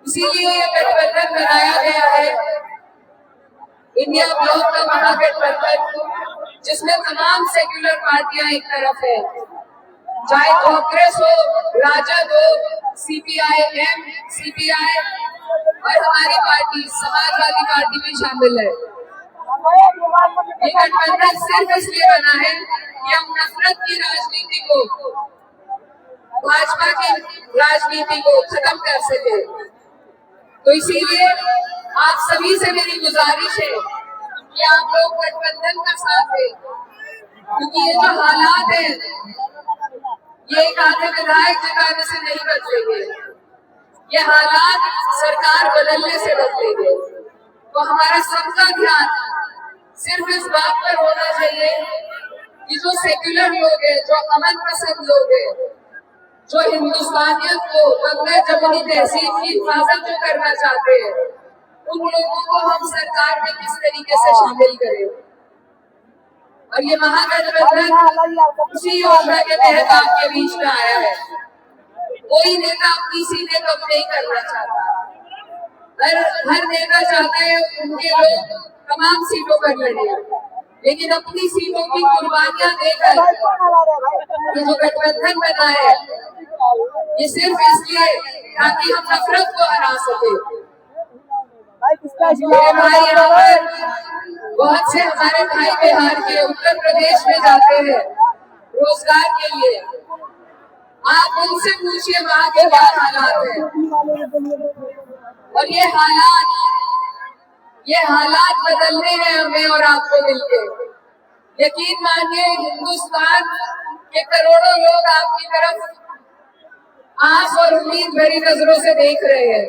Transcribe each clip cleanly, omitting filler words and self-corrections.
इसीलिए ये गठबंधन बनाया गया है, इंडिया ब्लॉक का महागठबंधन, जिसमें तमाम सेक्युलर पार्टियां एक तरफ है, चाहे कांग्रेस हो, राजद हो, सीपीआई-एम, सीपीआई और हमारी पार्टी समाजवादी पार्टी भी शामिल है। ये गठबंधन सिर्फ इसलिए बना है कि हम नफरत की राजनीति को, भाजपा की राजनीति को खत्म कर सके। तो इसीलिए आप सभी से मेरी गुजारिश है कि आप लोग गठबंधन का साथ दें, क्योंकि ये जो हालात है ये एक आधे विधायक जिताने से नहीं बदलेंगे, ये हालात सरकार बदलने से बदलेंगे। तो हमारा सबका ध्यान सिर्फ इस बात पर होना चाहिए कि जो सेक्युलर लोग हैं, जो अमन पसंद लोग हैं, जो हिंदुस्तानियत को बंगला जमुनी तहसीब की हिफाजत जो करना चाहते हैं, उन लोगों को हम सरकार में किस तरीके से शामिल करें। और ये महागठबंधन उसी योजना के तहत आपके बीच में आया है। कोई नेता अपनी सीटें कम नहीं करना चाहता, हर नेता चाहता है उनके लोग तमाम सीटों पर लड़े, लेकिन अपनी सीटों की कुर्बानियां देकर ये जो गठबंधन बना है, ये सिर्फ इसलिए ताकि हम नफरत को हरा सके। भाई यहाँ पर बहुत से हमारे भाई बिहार के, उत्तर प्रदेश में जाते हैं रोजगार के लिए। आप उनसे पूछिए वहाँ के क्या हालात है। और ये हालात बदलने हैं हमें और आपको मिलके। यकीन मानिए, हिंदुस्तान के करोड़ों लोग आपकी तरफ आस और उम्मीद भरी नजरों से देख रहे हैं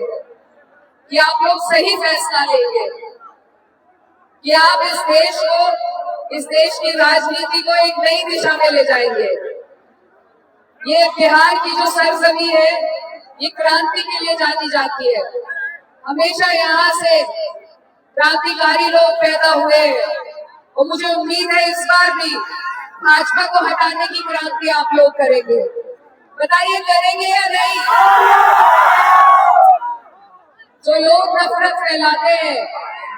कि आप लोग सही फैसला लेंगे, कि आप इस देश की राजनीति को एक नई दिशा में ले जाएंगे। ये बिहार की जो सरजमी है, ये क्रांति के लिए जानी जाती है। हमेशा यहाँ से क्रांतिकारी लोग पैदा हुए हैं और मुझे उम्मीद है इस बार भी भाजपा को हटाने की क्रांति आप लोग करेंगे। बताइए, करेंगे या नहीं? जो लोग नफरत फैलाते हैं,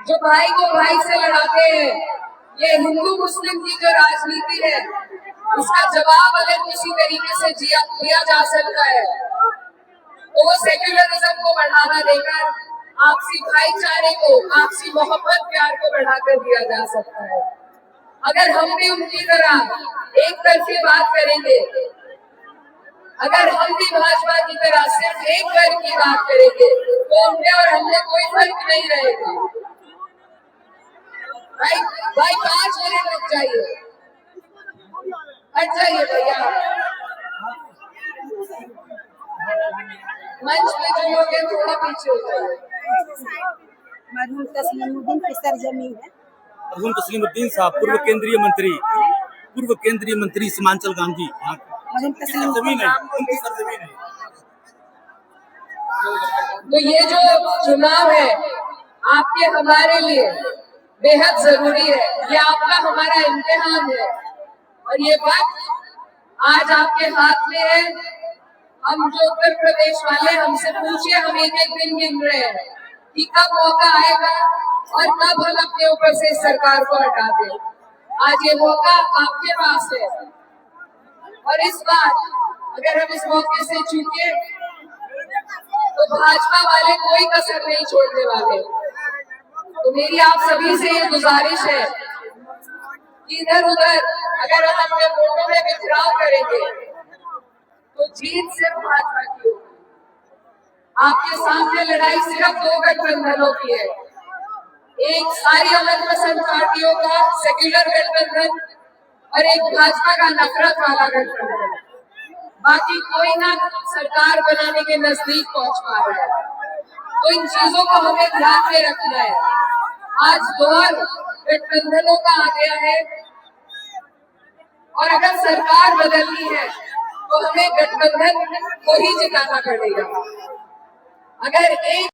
जो भाई को भाई से लड़ाते हैं, ये हिंदू मुस्लिम की जो राजनीति है, इसका जवाब अगर किसी तरीके से दिया जा सकता है तो वो सेक्युलरिज्म को बढ़ावा देकर आपसी भाईचारे को, आपसी मोहब्बत प्यार को बढ़ाकर दिया जा सकता है। अगर हम भी उनकी तरह एक तरफी बात करेंगे, अगर हम भी भाजपा की तरह सिर्फ एक वर्ग की बात करेंगे, तो उनमें और हमने कोई फर्क नहीं रहेगा। भाई 5 मिनट रुक जाइए, हट जाइए भैया। मंच पे जो लोग हैं थोड़ा पीछे हो जाइए। मरहूम तस्लीमुद्दीन की सरजमीन है। मरहूम तस्लीमुद्दीन साहब पूर्व केंद्रीय मंत्री सीमांचल गांधी सरजमीन है, उनकी सरजमीन है। तो ये जो चुनाव है आपके हमारे लिए बेहद जरूरी है, ये आपका हमारा इम्तिहान है और ये वक्त आज आपके हाथ में है। हम जो उत्तर प्रदेश वाले, हमसे पूछिए, हम एक एक दिन गिन रहे हैं कि कब मौका आएगा और कब हम अपने ऊपर से इस सरकार को हटा दें। आज ये मौका आपके पास है और इस बार अगर हम इस मौके से चूके तो भाजपा वाले कोई कसर नहीं छोड़ने वाले। तो मेरी आप सभी से ये गुजारिश है कि इधर उधर अगर हम अपने वोटों में बिखराव करेंगे तो जीत सिर्फ भाजपा की होगी। आपके सामने लड़ाई सिर्फ 2 गठबंधनों की है, एक सारी अमन पसंद पार्टियों का सेक्युलर गठबंधन और एक भाजपा का नफरत वाला गठबंधन। बाकी कोई ना सरकार बनाने के नजदीक पहुंच पा रहा है। तो इन चीजों को हमें ध्यान में रखना है। आज दौर गठबंधनों का आ गया है और अगर सरकार बदलनी है तो हमें गठबंधन को ही जिताना पड़ेगा। अगर एक